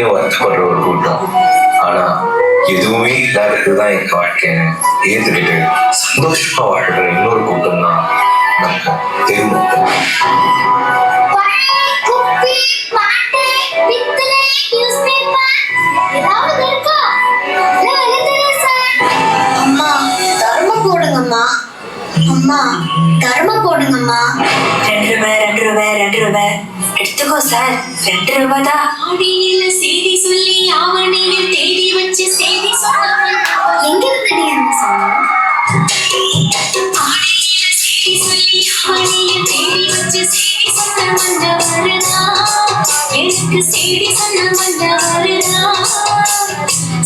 அப்படின்னு வருத்தப்படுற ஒரு கூட்டம். ஆனா எதுவுமே இல்லாததுதான் எங்க வாழ்க்கைன்னு ஏத்துக்கிட்டு சந்தோஷமா வாழ்ற இன்னொரு கூட்டம் தான் நம்ம தெரு மக்கள். அம்மா தர்மம் போடுங்கம்மா, அம்மா தர்மம் போடுங்கம்மா. 2 ரூபாய் எடுத்துக்கோ சார், 2 ரூபாய் தான். ஆடியில செய்தி சொல்லி ஆவணியில் தேடி வச்சு செய்தி சொன்னாங்க. எங்க இருந்தீங்க ஆடியில செய்தி சொல்லி ஆவணியில் தேடி வச்சு செய்தி சொன்ன வந்தவருதா, எனக்கு செய்தி சொன்ன வந்தவருதா.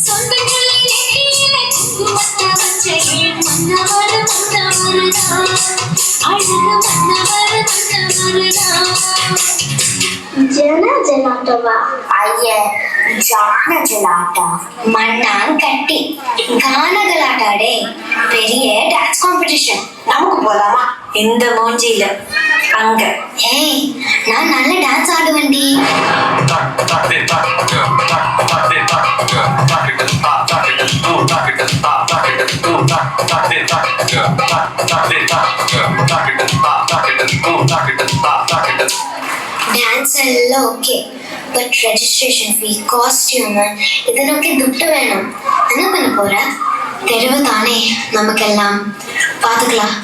சொந்தங்களை நெற்றியில குங்குமத்த வச்ச என் மன்னவர் வந்தவருதா, அழகு மன்னவர் வந்தவருதா. ஜன ஜலாட்டவா? ஐய, ஜான ஜலாட்டா, மண்ணாங்கட்டி கானகலாட்டாடே, பெரிய டான்ஸ் காம்படிஷன். நமக்கு போலாமா? இந்த மூஞ்சியில அங்க. ஏய், நான் நல்ல டான்ஸ் ஆடுவேன்டி. டான்ஸ் எல்லாம் okay, but registration fee, costume இதனொക്കെ துட்டு வேணும். என்ன பண்ண போற? தெருவு தானே நமக்கெல்லாம், பார்த்துக்கலாம்.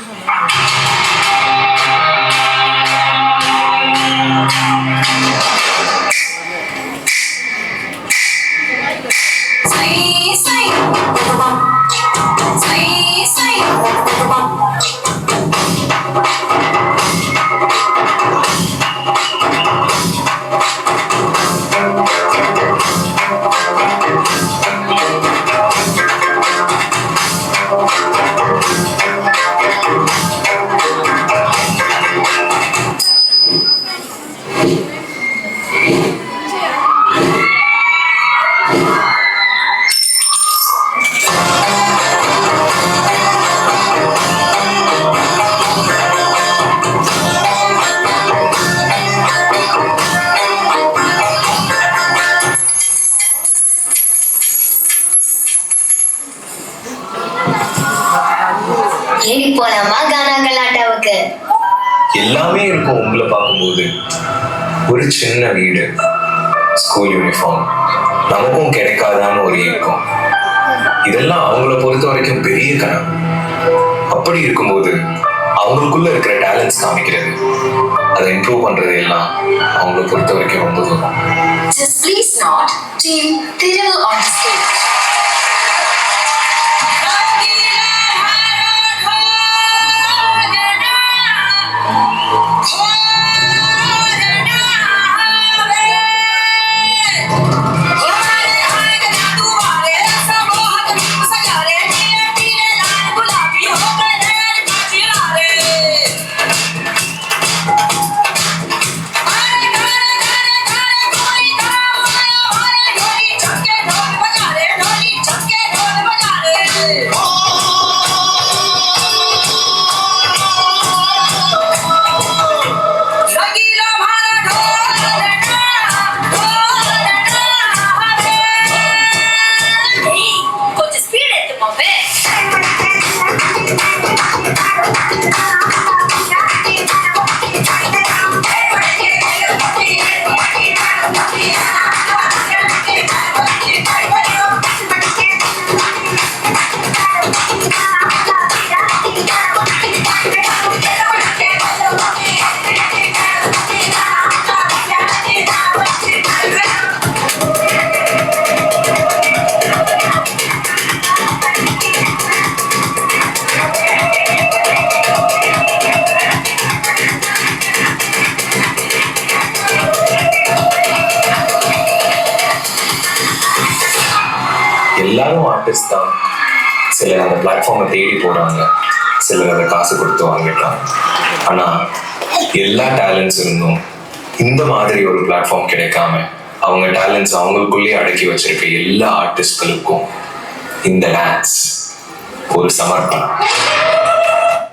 ஏடி போலாமா கானா கலாட்டாவுக்கு? எல்லாமே இருக்கும் உங்களை பார்க்கும்போது. ஒரு சின்ன வீடு, ஸ்கூல் யூனிஃபார்ம், நமக்கும் கிடைக்காதான்னு ஒரு ஏக்கம். இதெல்லாம் அவங்கள பொறுத்த வரைக்கும் பெரிய கனவு. அப்படி இருக்கும்போது அவங்களுக்குள்ள இருக்கிற டேலண்ட்ஸ் காமிக்கிறது, அதை இம்ப்ரூவ் பண்றது எல்லாம் அவங்கள பொறுத்த வரைக்கும் ரொம்ப தூரம். Just please not team Thiru on stage. எல்லாரும் ஆர்டிஸ்ட் தான். சிலர் அந்த பிளாட்ஃபார்மை தேடி போறாங்க, சிலர் அதை காசு கொடுத்து வாங்கிட்டாங்க. ஆனா எல்லா டேலண்ட்ஸ் இருந்தும் இந்த மாதிரி ஒரு பிளாட்ஃபார்ம் கிடைக்காம அவங்க டேலண்ட்ஸ் அவங்களுக்குள்ளேயே அடக்கி வச்சிருக்க எல்லா ஆர்டிஸ்ட்களுக்கும் இந்த டான்ஸ் ஒரு சமர்ப்பணம்.